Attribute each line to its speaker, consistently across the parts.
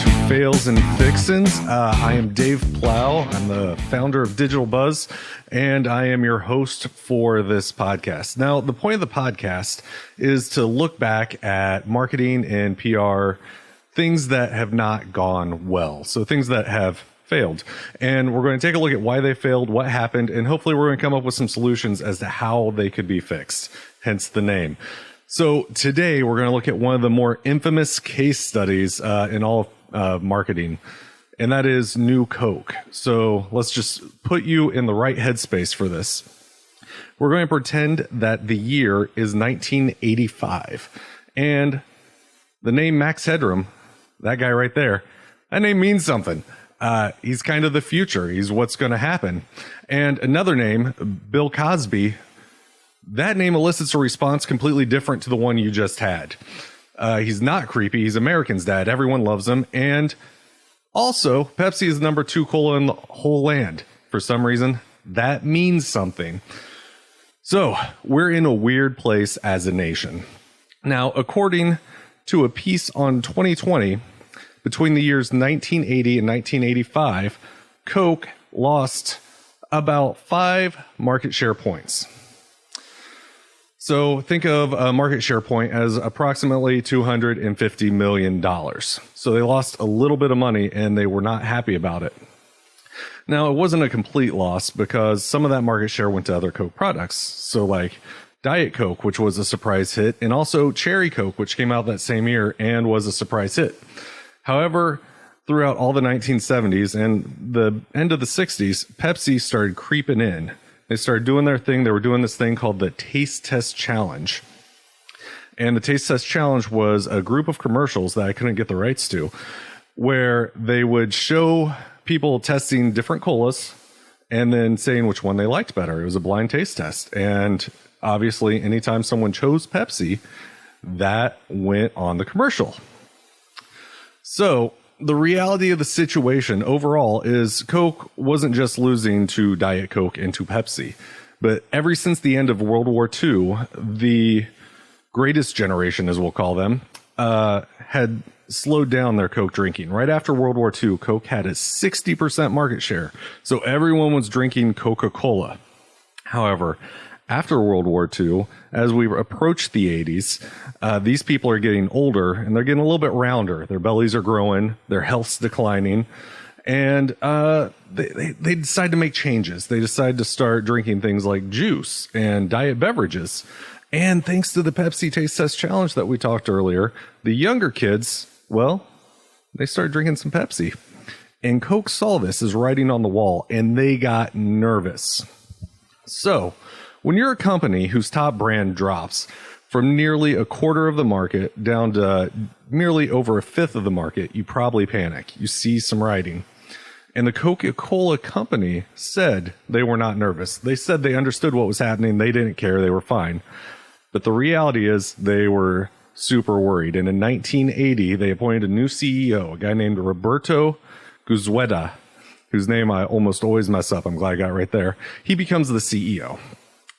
Speaker 1: to Fails and Fixins. I am Dave Plough. I'm the founder of Digital Buzz, and I am your host for this podcast. Now, the point of the podcast is to look back at marketing and PR, things that have not gone well. So things that have failed. And we're going to take a look at why they failed, what happened, and hopefully we're going to come up with some solutions as to how they could be fixed, hence the name. So today we're going to look at one of the more infamous case studies in all of marketing, and that is New Coke. So let's just put you in the right headspace for this. We're going to pretend that the year is 1985, and the name Max Headroom, that guy right there, that name means something. He's kind of the future. He's what's going to happen. And another name, Bill Cosby, that name elicits a response completely different to the one you just had. He's not creepy. He's American's dad. Everyone loves him. And also, Pepsi is number 2 cola in the whole land. For some reason, that means something. So, we're in a weird place as a nation. Now, according to a piece on 2020, between the years 1980 and 1985, Coke lost about 5 market share points. So think of a market share point as approximately $250 million. So they lost a little bit of money and they were not happy about it. Now, it wasn't a complete loss because some of that market share went to other Coke products. So like Diet Coke, which was a surprise hit, and also Cherry Coke, which came out that same year and was a surprise hit. However, throughout all the 1970s and the end of the 60s, Pepsi started creeping in. They started doing their thing. They were doing this thing called the Taste Test Challenge. And the Taste Test Challenge was a group of commercials that I couldn't get the rights to, where they would show people testing different colas and then saying which one they liked better. It was a blind taste test. And obviously, anytime someone chose Pepsi, that went on the commercial. So the reality of the situation overall is Coke wasn't just losing to Diet Coke and to Pepsi, but ever since the end of World War II, the greatest generation, as we'll call them, had slowed down their Coke drinking. Right after World War II, Coke had a 60% market share, so everyone was drinking Coca-Cola. However, after World War II, as we approach the 80s, these people are getting older and they're getting a little bit rounder. Their bellies are growing, their health's declining, and they decide to make changes. They decide to start drinking things like juice and diet beverages. And thanks to the Pepsi Taste Test Challenge that we talked earlier, the younger kids, well, they started drinking some Pepsi. And Coke saw this as writing on the wall, and they got nervous. So, when you're a company whose top brand drops from nearly a quarter of the market down to merely over a fifth of the market, you probably panic. You see some writing. And the Coca-Cola Company said they were not nervous. They said they understood what was happening. They didn't care. They were fine. But the reality is they were super worried. And in 1980, they appointed a new CEO, a guy named Roberto Goizueta, whose name I almost always mess up. I'm glad I got right there. He becomes the CEO.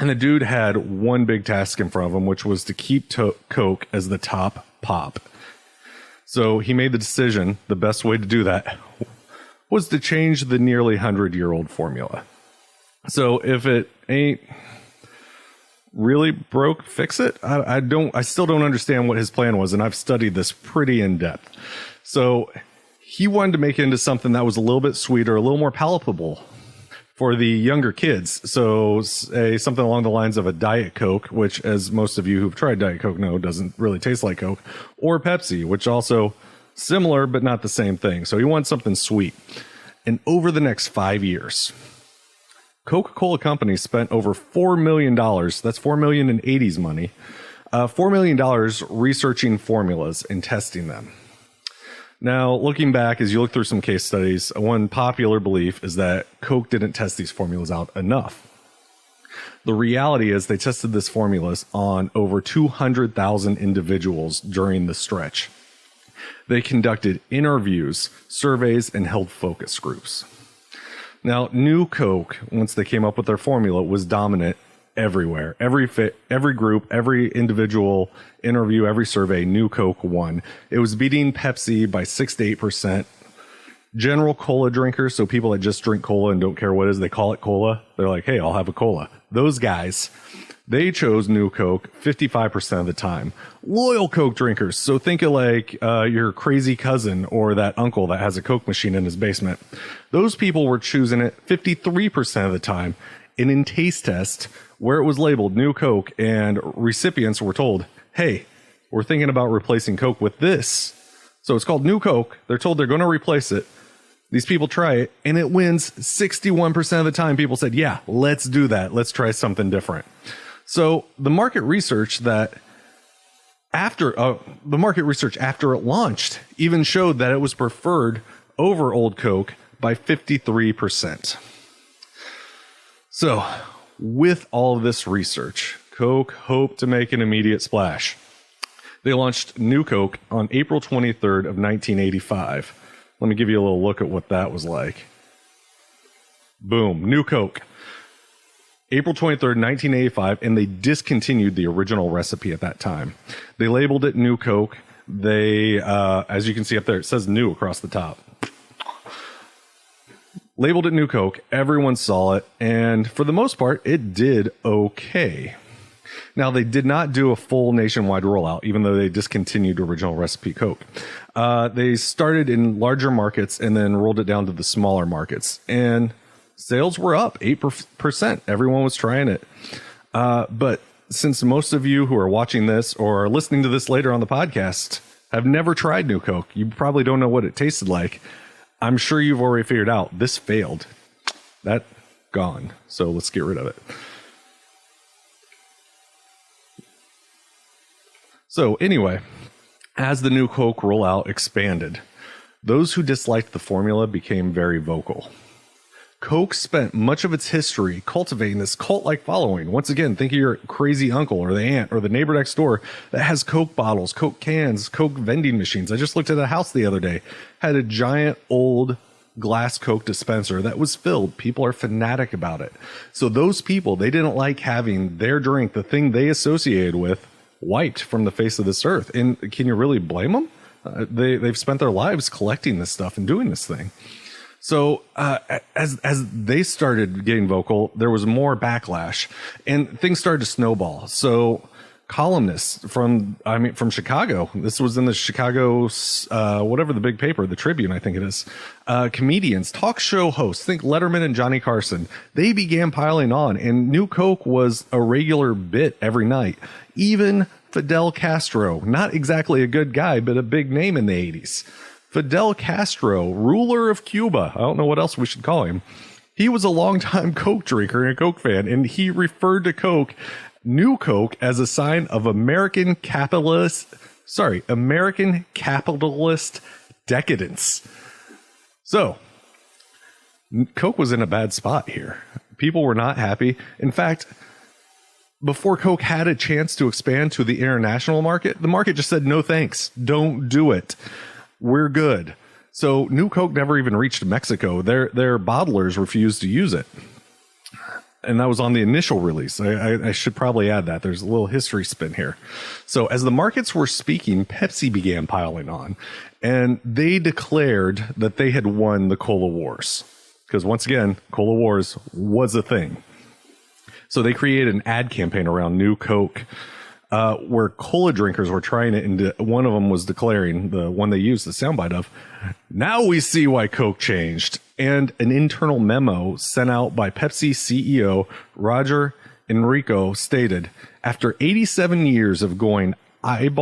Speaker 1: And the dude had one big task in front of him, which was to keep Coke as the top pop. So he made the decision, the best way to do that was to change the nearly 100-year-old formula. So if it ain't really broke, fix it. I still don't understand what his plan was, and I've studied this pretty in depth. So he wanted to make it into something that was a little bit sweeter, a little more palatable for the younger kids. So say something along the lines of a Diet Coke, which, as most of you who've tried Diet Coke know, doesn't really taste like Coke, or Pepsi, which also similar but not the same thing. So he wants something sweet. And over the next 5 years, Coca-Cola Company spent over $4 million. That's $4 million in 80s money. $4 million researching formulas and testing them. Now, looking back, as you look through some case studies, one popular belief is that Coke didn't test these formulas out enough. The reality is they tested these formulas on over 200,000 individuals during the stretch. They conducted interviews, surveys, and held focus groups. Now, New Coke, once they came up with their formula, was dominant everywhere. Every group, every individual interview, every survey, New Coke won. It was beating Pepsi by 6 to 8%. General cola drinkers, so people that just drink cola and don't care what it is, they call it cola. They're like, hey, I'll have a cola. Those guys, they chose New Coke 55% of the time. Loyal Coke drinkers, so think of like your crazy cousin or that uncle that has a Coke machine in his basement. Those people were choosing it 53% of the time. And in taste test, where it was labeled New Coke and recipients were told, hey, we're thinking about replacing Coke with this. So it's called New Coke. They're told they're going to replace it. These people try it, and it wins 61% of the time. People said, yeah, let's do that. Let's try something different. So the market research after it launched even showed that it was preferred over Old Coke by 53%. So with all of this research, Coke hoped to make an immediate splash. They launched New Coke on April 23rd of 1985. Let me give you a little look at what that was like. Boom, New Coke. April 23rd, 1985, and they discontinued the original recipe at that time. They labeled it New Coke. They, as you can see up there, it says new across the top. Labeled it New Coke. Everyone saw it, and for the most part, it did okay. Now, they did not do a full nationwide rollout, even though they discontinued original recipe Coke. They started in larger markets and then rolled it down to the smaller markets. And sales were up 8%. Everyone was trying it. But since most of you who are watching this or are listening to this later on the podcast have never tried New Coke, you probably don't know what it tasted like. I'm sure you've already figured out this failed. That gone. So let's get rid of it. So anyway, as the New Coke rollout expanded, those who disliked the formula became very vocal. Coke spent much of its history cultivating this cult-like following. Once again, think of your crazy uncle or the aunt or the neighbor next door that has Coke bottles, Coke cans, Coke vending machines. I just looked at a house the other day, had a giant old glass Coke dispenser that was filled. People are fanatic about it. So those people, they didn't like having their drink, the thing they associated with, wiped from the face of this earth. And can you really blame them? They've spent their lives collecting this stuff and doing this thing. So as they started getting vocal, there was more backlash and things started to snowball. So columnists from Chicago, this was in the Chicago, whatever the big paper, the Tribune, I think it is, comedians, talk show hosts, think Letterman and Johnny Carson, they began piling on, and New Coke was a regular bit every night. Even Fidel Castro, not exactly a good guy, but a big name in the 80s. Fidel Castro, ruler of Cuba, I don't know what else we should call him. He was a longtime Coke drinker and a Coke fan, and he referred to Coke, New Coke, as a sign of American capitalist decadence. So, Coke was in a bad spot here. People were not happy. In fact, before Coke had a chance to expand to the international market, the market just said, no thanks, don't do it. We're good. So New Coke never even reached Mexico. Their bottlers refused to use it. And that was on the initial release. I should probably add that. There's a little history spin here. So as the markets were speaking, Pepsi began piling on. And they declared that they had won the Cola Wars. Because once again, Cola Wars was a thing. So they created an ad campaign around New Coke where cola drinkers were trying it. And one of them was declaring, the one they used the soundbite of, now we see why Coke changed. And an internal memo sent out by Pepsi CEO Roger Enrico stated, after 87 years of going at it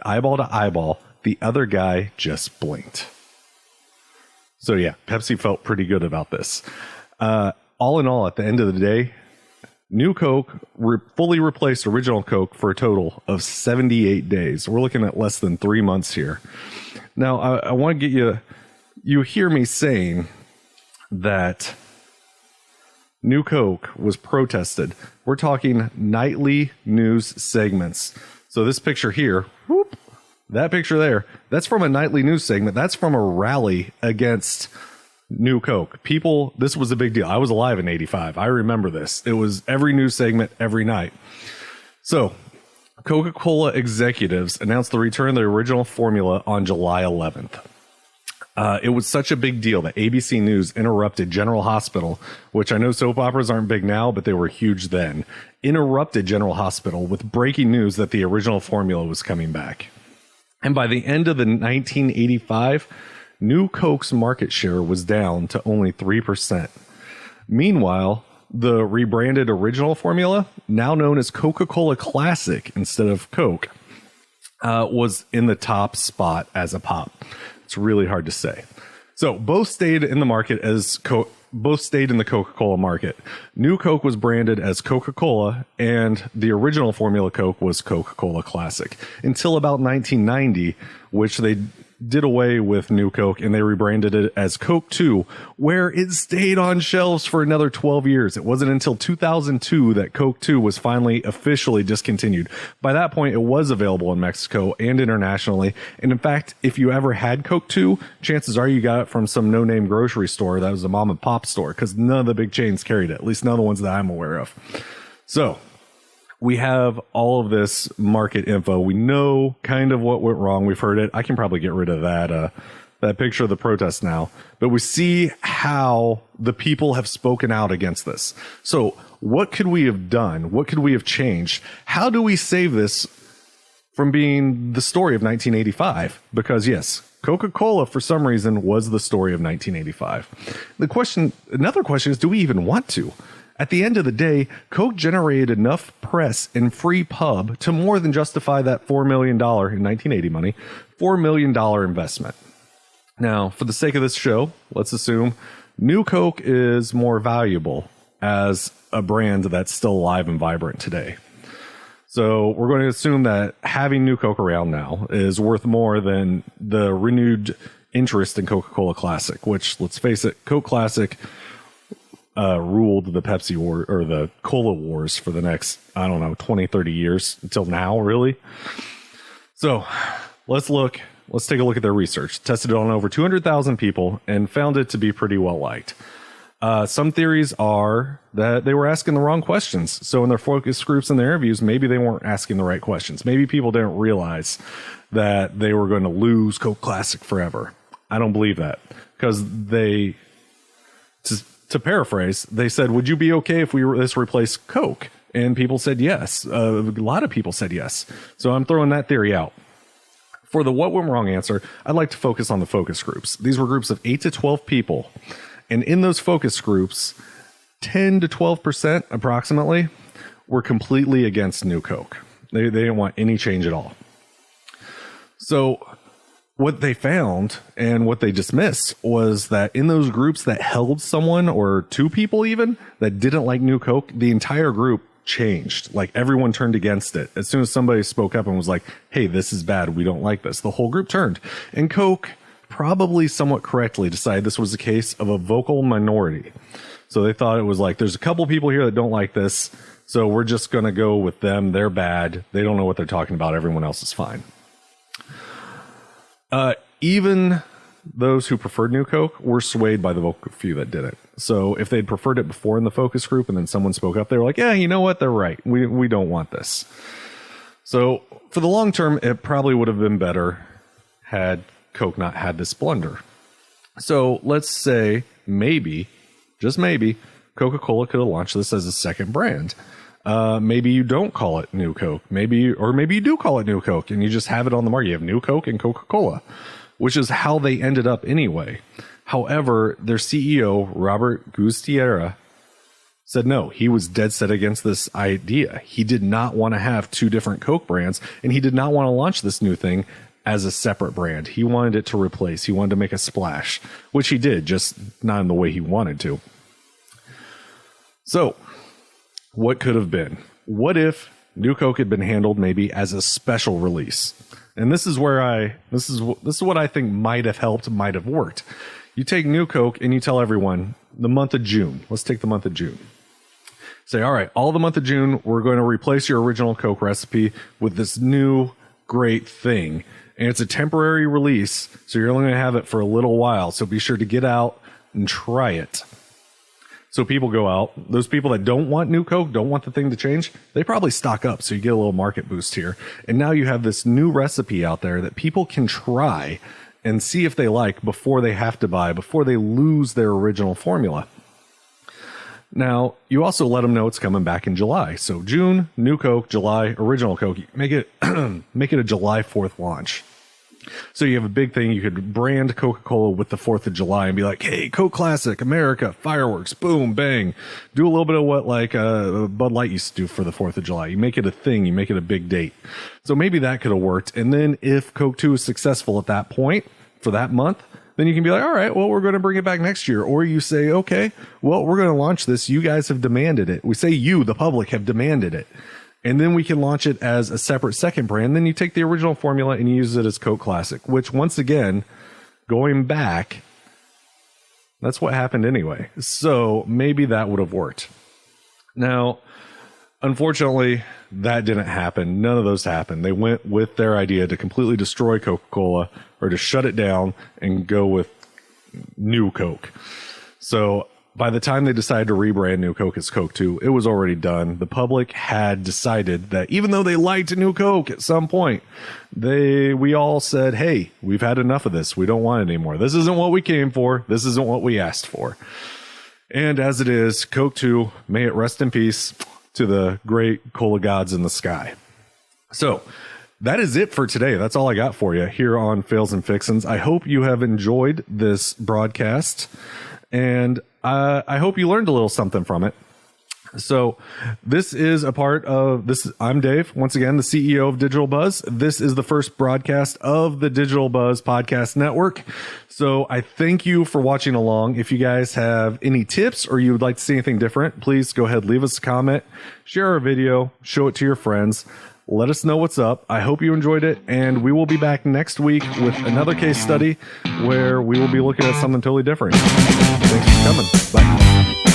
Speaker 1: eyeball to eyeball, the other guy just blinked. So yeah, Pepsi felt pretty good about this. All in all, at the end of the day, New Coke fully replaced original Coke for a total of 78 days. We're looking at less than 3 months here. Now, I want to get you hear me saying that New Coke was protested. We're talking nightly news segments. So this picture here, that picture there, that's from a nightly news segment. That's from a rally against New Coke. People, this was a big deal. I was alive in 85. I remember this. It was every news segment every night. So, Coca-Cola executives announced the return of the original formula on July 11th. It was such a big deal that ABC News interrupted General Hospital, which I know soap operas aren't big now, but they were huge then, interrupted General Hospital with breaking news that the original formula was coming back. And by the end of the 1985, New Coke's market share was down to only 3%. Meanwhile, the rebranded original formula, now known as Coca-Cola Classic instead of Coke, was in the top spot as a pop. It's really hard to say. So both stayed in the market as both stayed in the Coca-Cola market. New Coke was branded as Coca-Cola, and the original formula Coke was Coca-Cola Classic until about 1990, which they did away with New Coke and they rebranded it as Coke 2, where it stayed on shelves for another 12 years. It wasn't until 2002 that Coke 2 was finally officially discontinued. By that point, it was available in Mexico and internationally. And in fact, if you ever had Coke 2, chances are you got it from some no-name grocery store that was a mom and pop store, because none of the big chains carried it, at least none of the ones that I'm aware of. So we have all of this market info. We know kind of what went wrong. We've heard it. I can probably get rid of that picture of the protest now. But we see how the people have spoken out against this. So what could we have done? What could we have changed? How do we save this from being the story of 1985? Because yes, Coca-Cola, for some reason, was the story of 1985. Another question is, do we even want to? At the end of the day, Coke generated enough press and free pub to more than justify that $4 million, in 1980 money, $4 million investment. Now, for the sake of this show, let's assume New Coke is more valuable as a brand that's still alive and vibrant today. So we're going to assume that having New Coke around now is worth more than the renewed interest in Coca-Cola Classic, which, let's face it, Coke Classic ruled the Pepsi war or the cola wars for the next, 20, 30 years until now, really. So let's take a look at their research. Tested it on over 200,000 people and found it to be pretty well liked. Some theories are that they were asking the wrong questions. So in their focus groups and their interviews, maybe they weren't asking the right questions. Maybe people didn't realize that they were going to lose Coke Classic forever. I don't believe that, because to paraphrase, they said, would you be okay if this replaced Coke? And people said yes. A lot of people said yes. So I'm throwing that theory out. For the what went wrong answer, I'd like to focus on the focus groups. These were groups of 8 to 12 people. And in those focus groups, 10 to 12% approximately were completely against New Coke. They didn't want any change at all. So what they found and what they dismissed was that in those groups that held someone or two people even that didn't like New Coke, the entire group changed. Like, everyone turned against it. As soon as somebody spoke up and was like, hey, this is bad, we don't like this, the whole group turned. And Coke, probably somewhat correctly, decided this was a case of a vocal minority. So they thought it was like, there's a couple people here that don't like this, so we're just going to go with them. They're bad. They don't know what they're talking about. Everyone else is fine. Even those who preferred New Coke were swayed by the vocal few that didn't. So if they'd preferred it before in the focus group and then someone spoke up, they were like, yeah, you know what? They're right. We don't want this. So for the long term, it probably would have been better had Coke not had this blunder. So let's say maybe, just maybe, Coca-Cola could have launched this as a second brand. Maybe you don't call it New Coke. Maybe you do call it New Coke and you just have it on the market. You have New Coke and Coca-Cola, which is how they ended up anyway. However, their CEO, Robert Gutierrez, said no, he was dead set against this idea. He did not want to have two different Coke brands, and he did not want to launch this new thing as a separate brand. He wanted it to replace. He wanted to make a splash, which he did, just not in the way he wanted to. So what could have been? What if New Coke had been handled maybe as a special release? And this is where this is what I think might have helped, might have worked. You take New Coke and you tell everyone the month of June. Let's take the month of June. Say, all right, all the month of June, we're going to replace your original Coke recipe with this new great thing. And it's a temporary release, so you're only going to have it for a little while. So be sure to get out, and try it. So people go out. Those people that don't want new Coke, don't want the thing to change, they probably stock up. So you get a little market boost here. And now you have this new recipe out there that people can try and see if they like before they have to buy, before they lose their original formula. Now, you also let them know it's coming back in July. So June, new Coke, July, original Coke. Make it make it a July 4th launch. So you have a big thing. You could brand Coca-Cola with the 4th of July and be like, hey, Coke Classic, America, fireworks, boom, bang. Do a little bit of what like Bud Light used to do for the 4th of July. You make it a thing. You make it a big date. So maybe that could have worked. And then if Coke 2 is successful at that point for that month, then you can be like, all right, well, we're going to bring it back next year. Or you say, okay, well, we're going to launch this. You guys have demanded it. We say you, the public, have demanded it. And then we can launch it as a separate second brand. Then you take the original formula and you use it as Coke Classic, which once again, going back, that's what happened anyway. So maybe that would have worked. Now, unfortunately, that didn't happen. None of those happened. They went with their idea to completely destroy Coca-Cola or to shut it down and go with new Coke. So by the time they decided to rebrand New Coke as Coke 2, it was already done. The public had decided that even though they liked New Coke at some point, we all said, hey, we've had enough of this. We don't want it anymore. This isn't what we came for. This isn't what we asked for. And as it is, Coke 2, may it rest in peace to the great cola gods in the sky. So that is it for today. That's all I got for you here on Fails and Fixins. I hope you have enjoyed this broadcast, and I hope you learned a little something from it. So this is a part of this. I'm Dave, once again, the CEO of Digital Buzz. This is the first broadcast of the Digital Buzz Podcast Network. So I thank you for watching along. If you guys have any tips or you would like to see anything different, please go ahead, leave us a comment, share our video, show it to your friends. Let us know what's up. I hope you enjoyed it, and we will be back next week with another case study where we will be looking at something totally different. Thanks for coming. Bye.